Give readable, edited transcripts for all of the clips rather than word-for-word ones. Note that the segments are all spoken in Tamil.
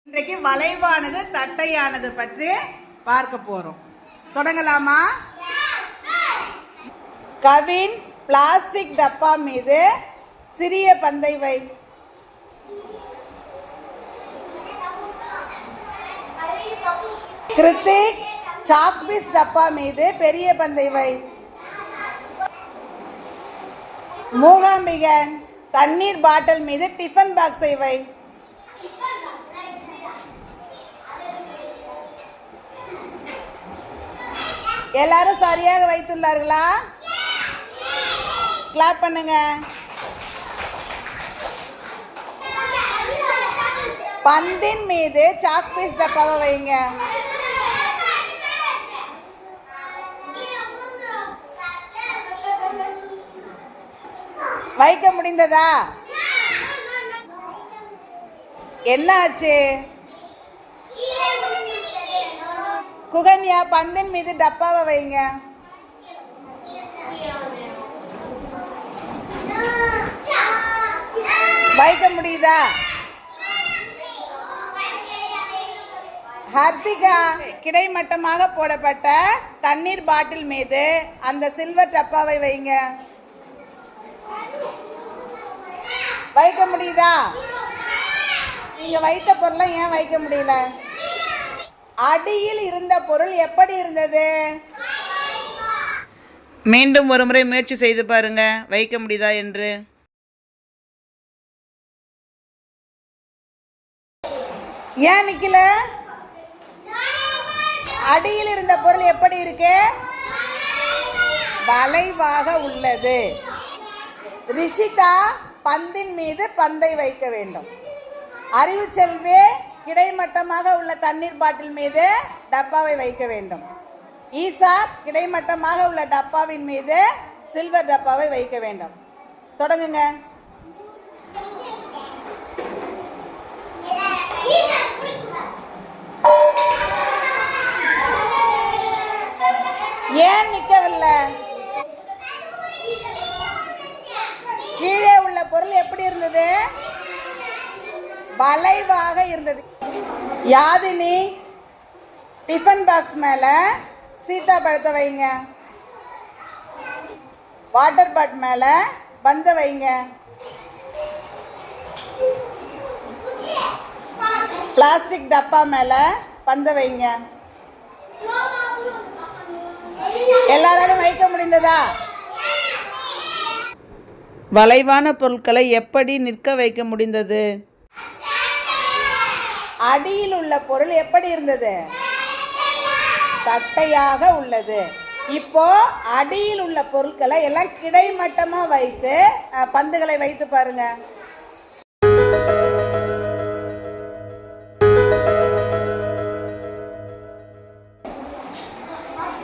இன்றைக்கு வளைவானது தட்டையானது பற்றி பார்க்க போறோம். தொடங்கலாமா? கவின் பிளாஸ்டிக் டப்பா மீது சிறிய பந்தை வை. கிருத்திக் சாக்பீஸ் டப்பா மீது பெரிய பந்தை வை. மூகாம்பிகன் தண்ணீர் பாட்டில் மீது டிஃபன் பாக்ஸை வை. எல்லாரும் சரியாக வைத்துள்ளார்களா? கிளாப் பண்ணுங்க. பந்தின் மீது சாக்பீஸ் டப்பாவை வைங்க. வைக்க முடிந்ததா? என்ன ஆச்சு? குகன்யா பந்தின் மீது டப்பாவை வைங்க. வைக்க முடியுதா? ஹர்திகா கிடைமட்டமாக போடப்பட்ட தண்ணீர் பாட்டில் மீது அந்த சில்வர் டப்பாவை வைங்க. வைக்க முடியுதா? நீங்க வைத்த பொருளை ஏன் வைக்க முடியல? அடியில் இருந்த பொருள் எப்படி இருந்தது? மீண்டும் ஒரு முறை முயற்சி செய்து பாருங்க, வைக்க முடியுதா என்று. ஏன் நிக்கல? அடியில் இருந்த பொருள் எப்படி இருக்கு? வளைவாக உள்ளது. ரிஷிதா பந்தின் மீது பந்தை வைக்க வேண்டும். அறிவுச்செல்வி கிடைமட்டமாக உள்ள தண்ணீர் பாட்டில் மீது டப்பாவை வைக்க வேண்டும். ஈசா கிடைமட்டமாக உள்ள டப்பாவின் மீது சில்வர் டப்பாவை வைக்க வேண்டும். தொடங்குங்க. ஏன் நிக்கவில்லை? கீழே உள்ள பொருள் எப்படி இருந்தது? வளைவாக இருந்தது. யாதினி டிஃபன் பாக்ஸ் மேல சீதா பழத்தை வைங்க. வாட்டர் பாட் மேல பந்த வைங்க. பிளாஸ்டிக் டப்பா மேல பந்த வைங்க. எல்லாராலும் வைக்க முடிந்ததா? வளைவான பொருட்களை எப்படி நிற்க வைக்க முடிந்தது? அடியில் உள்ள பொருள் எப்படி இருந்தது? தட்டையாக உள்ளது. இப்போ அடியில் உள்ள பொருட்களை எல்லாம் கிடைமட்டமா வைத்து பந்துகளை வைத்து பாருங்க.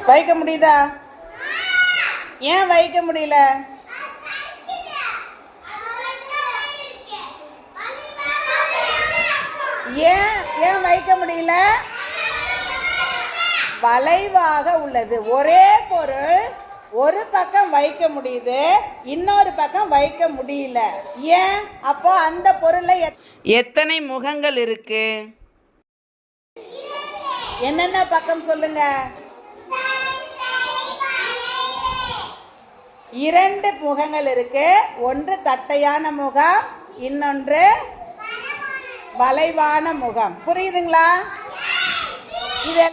வைக்க முடியுதா? ஏன் வைக்க முடியல? ஏன் வைக்க முடியல? வளைவாக உள்ளது. ஒரே பொருள் ஒரு பக்கம் வைக்க முடியுது, இன்னொரு பக்கம் வைக்க முடியல. ஏன்? அப்போ அந்த பொருளை எத்தனை முகங்கள் இருக்கு? என்னென்ன பக்கம் சொல்லுங்க. 2 முகங்கள் இருக்கு. ஒன்று தட்டையான முகம், இன்னொன்று வளைவான முகம். புரியுதுங்களா? இது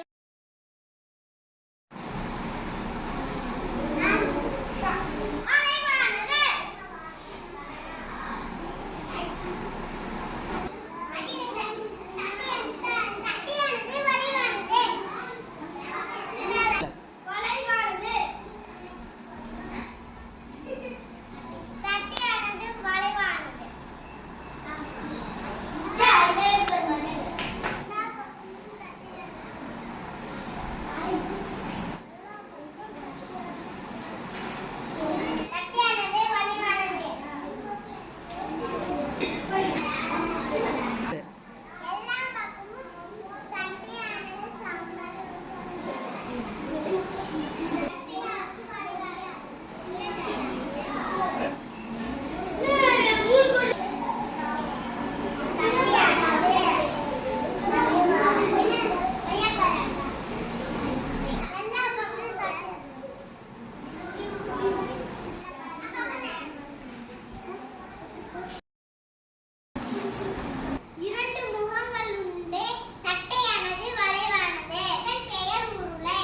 இரண்டு முகங்கள் உண்டு, தட்டையானது, வளைவானது. இதன் பெயர் உருளை.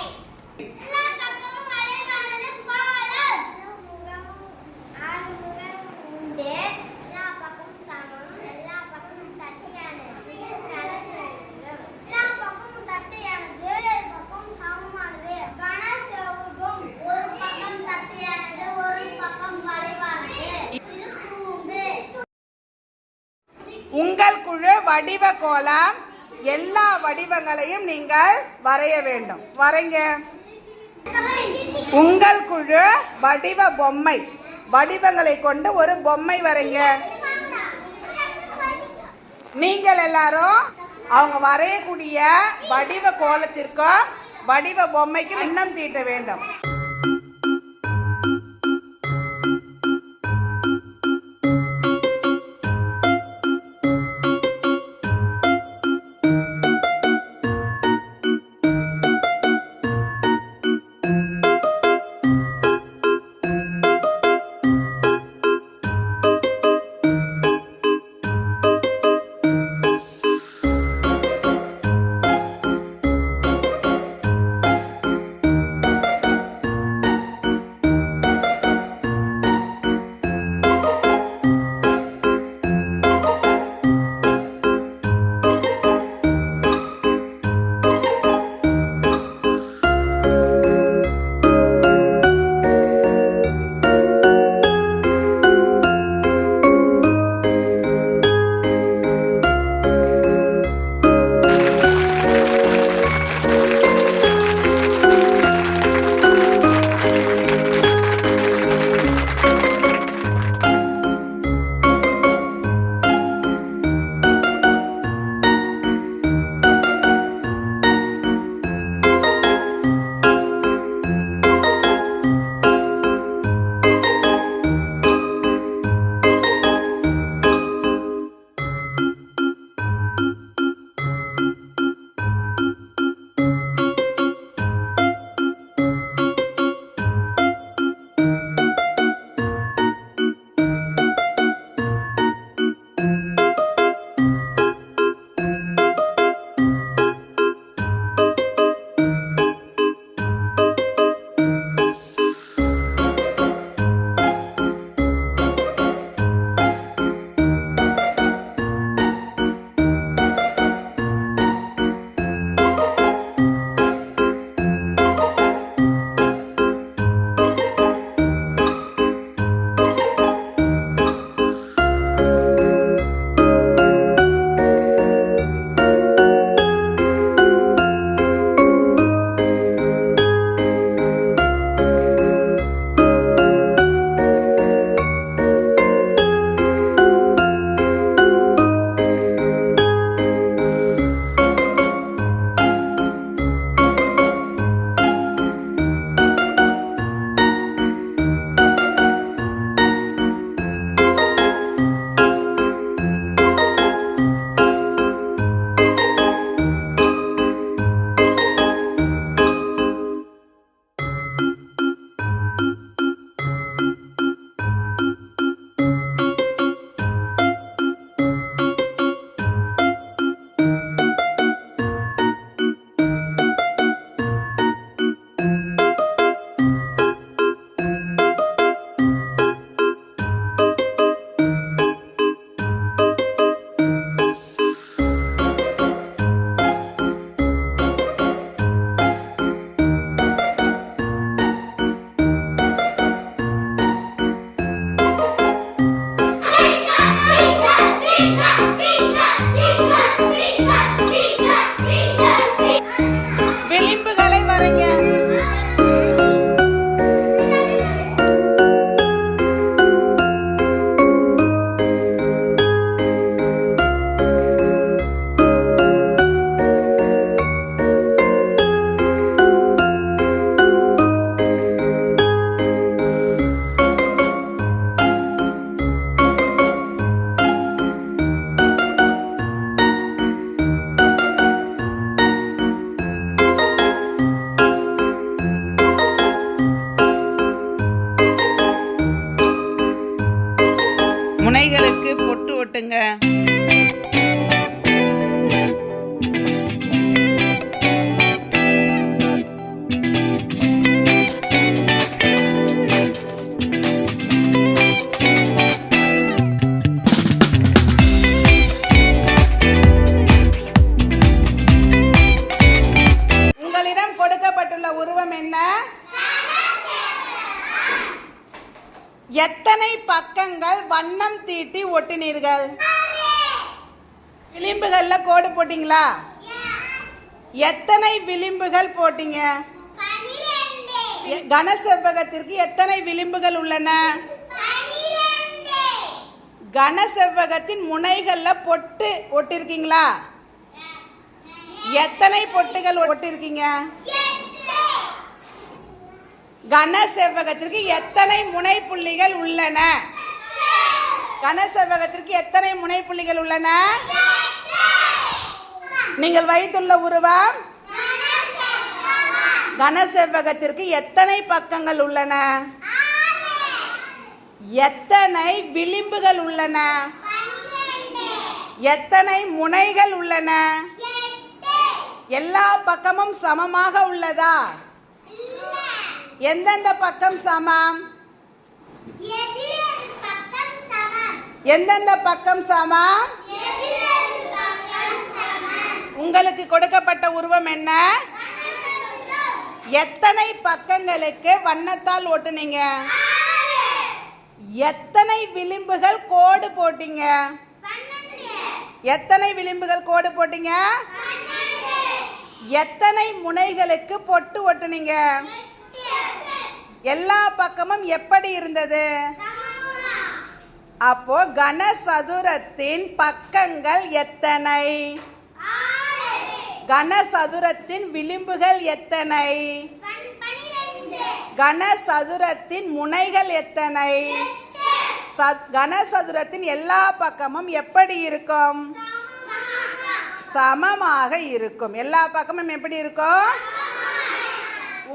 எல்லா பக்கமும் வளைவானது கோலம். ஆறு முகம் உண்டு, எல்லா பக்கமும் சமம். எல்லா பக்கமும் தட்டையானது. எல்லா பக்கமும் தட்டையானது, பக்கம் சமமானது. கனசெவ்வகம். ஒரு பக்கம் தட்டையானது, ஒரு பக்கம் வளைவானது. இது கூம்பு. உங்கள் குழு வடிவ கோலம். எல்லா வடிவங்களையும் நீங்கள் வரைய வேண்டும். வரைங்க. உங்கள் குழு வடிவ பொம்மை. வடிவங்களை கொண்டு ஒரு பொம்மை வரைங்க. நீங்கள் எல்லாரும் அவங்க வரையக்கூடிய வடிவ கோலத்திற்கும் வடிவ பொம்மைக்கும் எண்ணம் தீட்ட வேண்டும். முனைகளுக்கு பொட்டு ஒட்டுங்க. தீட்டி ஒட்டினீர்கள்? விளிம்புகள்ல கோடு போட்டீங்களா? எத்தனை விளிம்புகள் போட்டீங்க? கனசெவ்வகத்திற்கு எத்தனை விளிம்புகள் உள்ளன? கனசெவ்வகத்தின் முனைகள்ல பொட்டு ஒட்டிருக்கீங்களா? எத்தனை பொட்டுகள் ஒட்டிருக்கீங்க? கனசெவ்வகத்திற்கு எத்தனை முனைப்புள்ளிகள் உள்ளன? கனசெவ்வகத்திற்கு எத்தனை முனைப்புள்ளிகள் உள்ளன? நீங்கள் வைத்துள்ள உருவம் கனசெவ்வகத்திற்கு எத்தனை பக்கங்கள் உள்ளன? எத்தனை விளிம்புகள் உள்ளன? எத்தனை முனைகள் உள்ளன? எல்லா பக்கமும் சமமாக உள்ளதா? எந்தெந்த பக்கம் சமம்? எந்தெந்த பக்கம் சமம்? உங்களுக்கு கொடுக்கப்பட்ட உருவம் என்ன? எத்தனை பக்கங்களுக்கு வண்ணத்தால் ஒட்டுனீங்க? எத்தனை விளிம்புகள் கோடு போட்டீங்க? எத்தனை விளிம்புகள் கோடு போட்டீங்க? எத்தனை முனைகளுக்கு பொட்டு ஒட்டுனீங்க? எல்லா பக்கமும் எப்படி இருந்தது? அப்போ கனசதுரத்தின் பக்கங்கள் எத்தனை? கனசதுரத்தின் விளிம்புகள் எத்தனை? கனசதுரத்தின் முனைகள் எத்தனை? கனசதுரத்தின் எல்லா பக்கமும் எப்படி இருக்கும்? சமமாக இருக்கும். எல்லா பக்கமும் எப்படி இருக்கும்?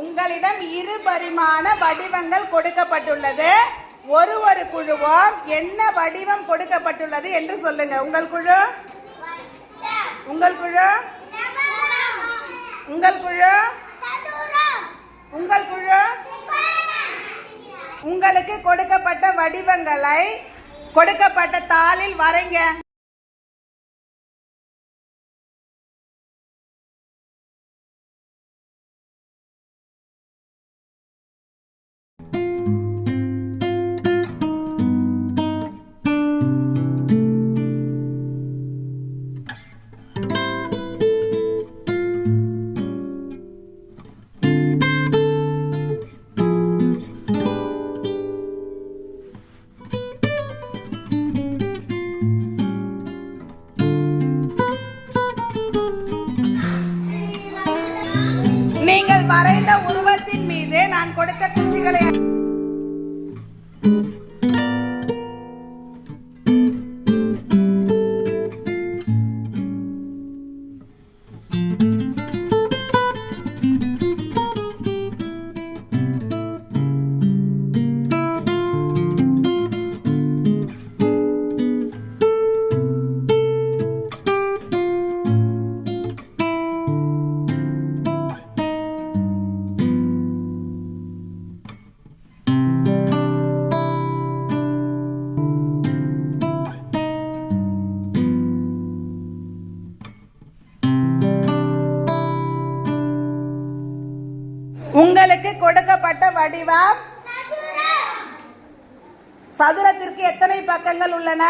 உங்களிடம் இரு பரிமாண வடிவங்கள் கொடுக்கப்பட்டுள்ளது. ஒரு ஒரு குழுவும் என்ன வடிவம் கொடுக்கப்பட்டுள்ளது என்று சொல்லுங்க. உங்கள் குழு, உங்கள் குழு, உங்கள் குழு, உங்கள் குழு. உங்களுக்கு கொடுக்கப்பட்ட வடிவங்களை கொடுக்கப்பட்ட தாளில் வரைங்க. நீங்கள் வரைந்த உருவத்தின் மீது நான் கொடுத்த குச்சிகளை உங்களுக்கு கொடுக்கப்பட்ட வடிவம் சதுரத்திற்கு எத்தனை பக்கங்கள் உள்ளன?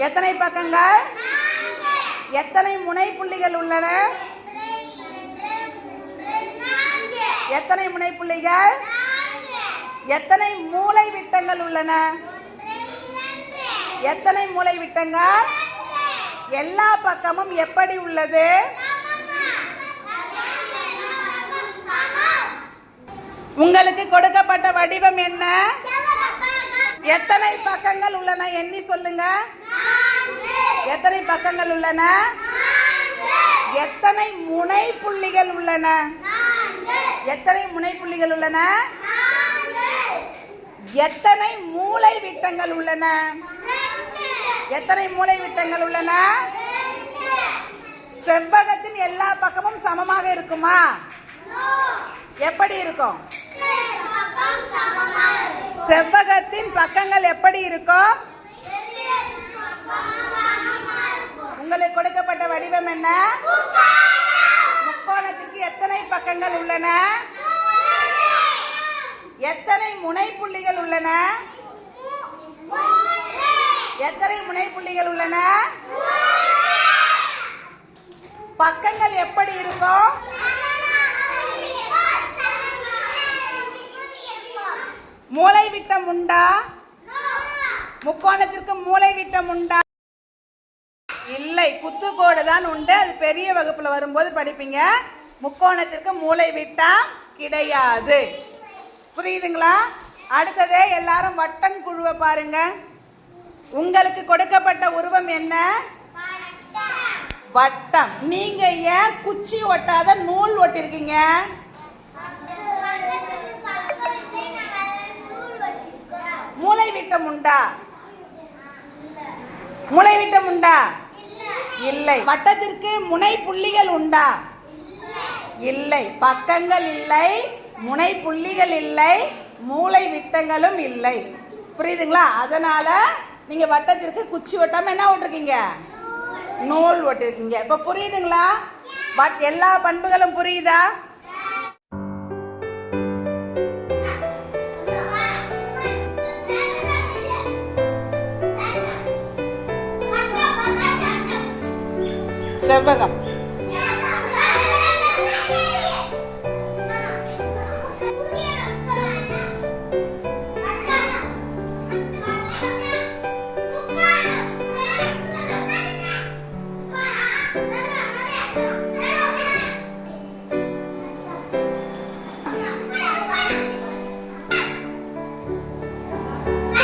எத்தனை பக்கங்கள்? எத்தனை முனை புள்ளிகள் உள்ளன? எத்தனை முனை புள்ளிகள்? எத்தனை மூலை விட்டங்கள் உள்ளன? எத்தனை மூலை விட்டங்கள்? எல்லா பக்கமும் எப்படி உள்ளது? உங்களுக்கு கொடுக்கப்பட்ட வடிவம் என்ன? எத்தனை பக்கங்கள் உள்ளன? எண்ணி சொல்லுங்க. எத்தனை பக்கங்கள் உள்ளன? எத்தனை முனை புள்ளிகள் உள்ளன? எத்தனை முனை புள்ளிகள் உள்ளன? எத்தனை மூலை விட்டங்கள் உள்ளன? எத்தனை மூலை விட்டங்கள் உள்ளன? செவ்வகத்தின் எல்லா பக்கமும் சமமாக இருக்குமா? எப்படி இருக்கும்? செவ்வகத்தின் பக்கங்கள் எப்படி இருக்கும்? உங்களுக்கு கொடுக்கப்பட்ட வடிவம் என்ன? முக்கோணத்திற்கு எத்தனை பக்கங்கள் உள்ளன? எத்தனை முனைப்புள்ளிகள் உள்ளன? எத்தனை முனைப்புள்ளிகள் உள்ளன? பக்கங்கள் எப்படி இருக்கும்? மூலை விட்டம் உண்டா? முக்கோணத்திற்கு மூலை விட்டம் உண்டா? இல்லை, குத்துக்கோடு தான் உண்டு. அது பெரிய வகுப்புல வரும்போது படிப்பீங்க. முக்கோணத்திற்கு மூலை விட்டம் கிடையாது. புரியுதுங்களா? அடுத்ததே எல்லாரும் வட்டம் குழுவை பாருங்க. உங்களுக்கு கொடுக்கப்பட்ட உருவம் என்ன? வட்டம். நீங்க ஏன் குச்சி ஒட்டாத நூல் ஒட்டிருக்கீங்க? மூலை விட்டம் உண்டா? மூலை விட்டம் உண்டா? இல்லை. வட்டத்திற்கு முனை புள்ளிகள் உண்டா? இல்லை. பக்கங்கள் இல்லை, முனை புள்ளிகள் இல்லை, மூலை விட்டங்களும் இல்லை. புரியுதுங்களா? அதனால நீங்க வட்டத்திற்கு குச்சி ஒட்டாம என்ன ஒட்டிருக்கீங்க? நூல் ஒட்டிருக்கீங்க. இப்ப புரியுதுங்களா? எல்லா பண்புகளும் புரியுதா? செவ்வகம்.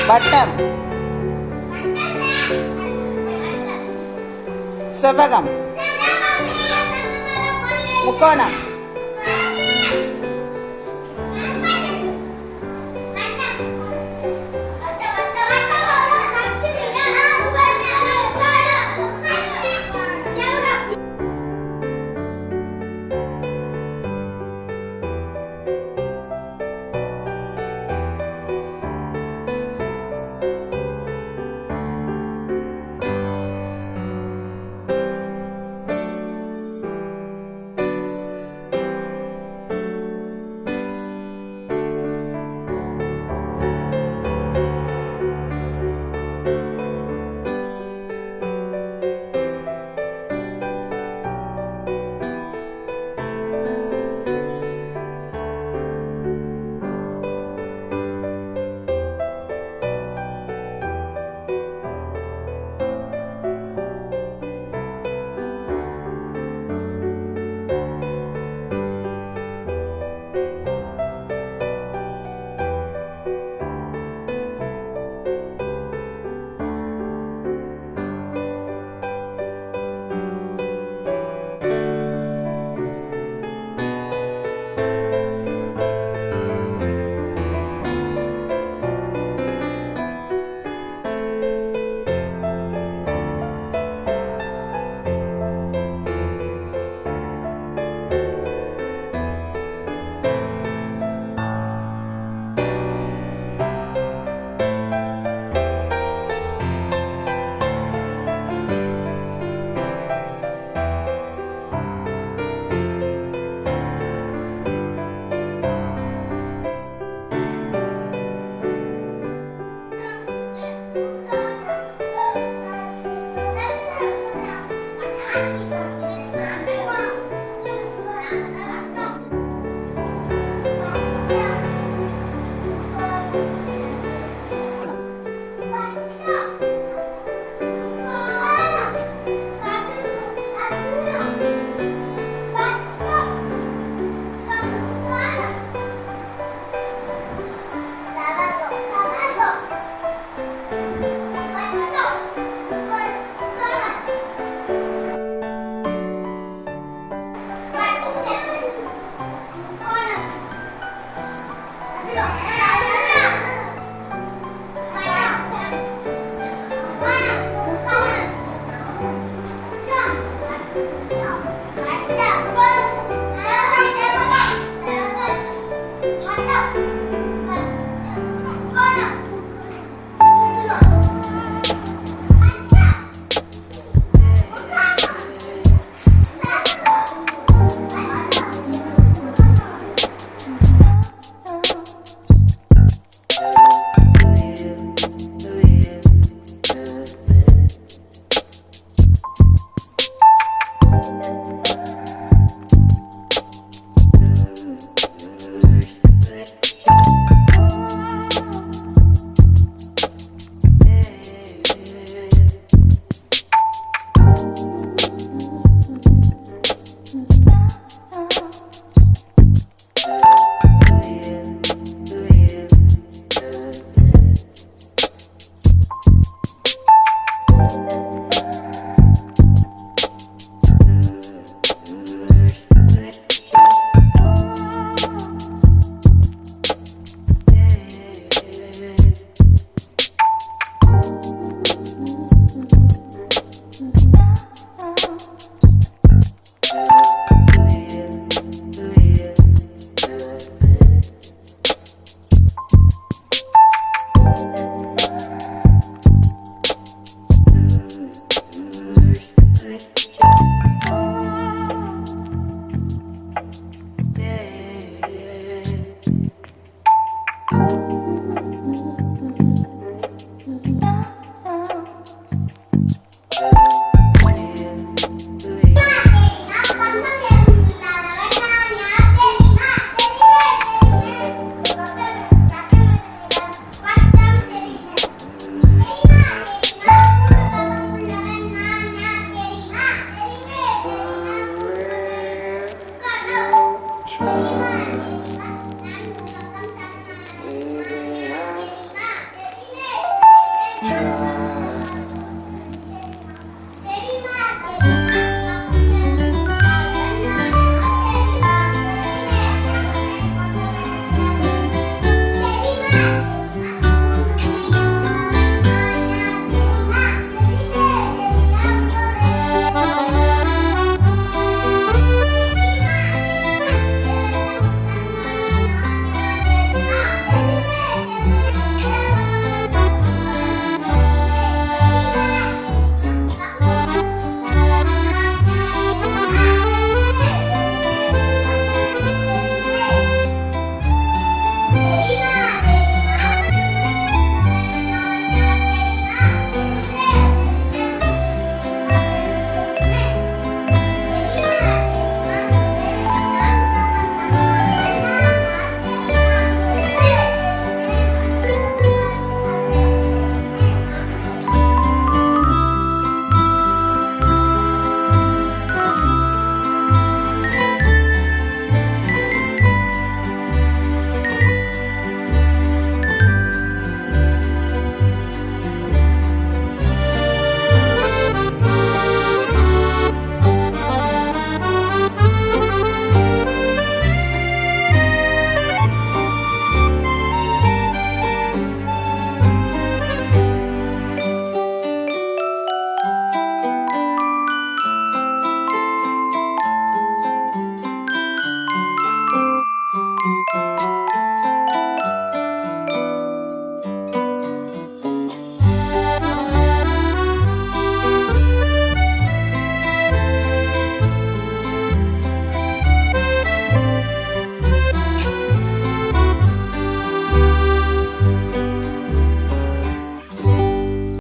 வட்டம். செவ்வகம். முக்கோணம்.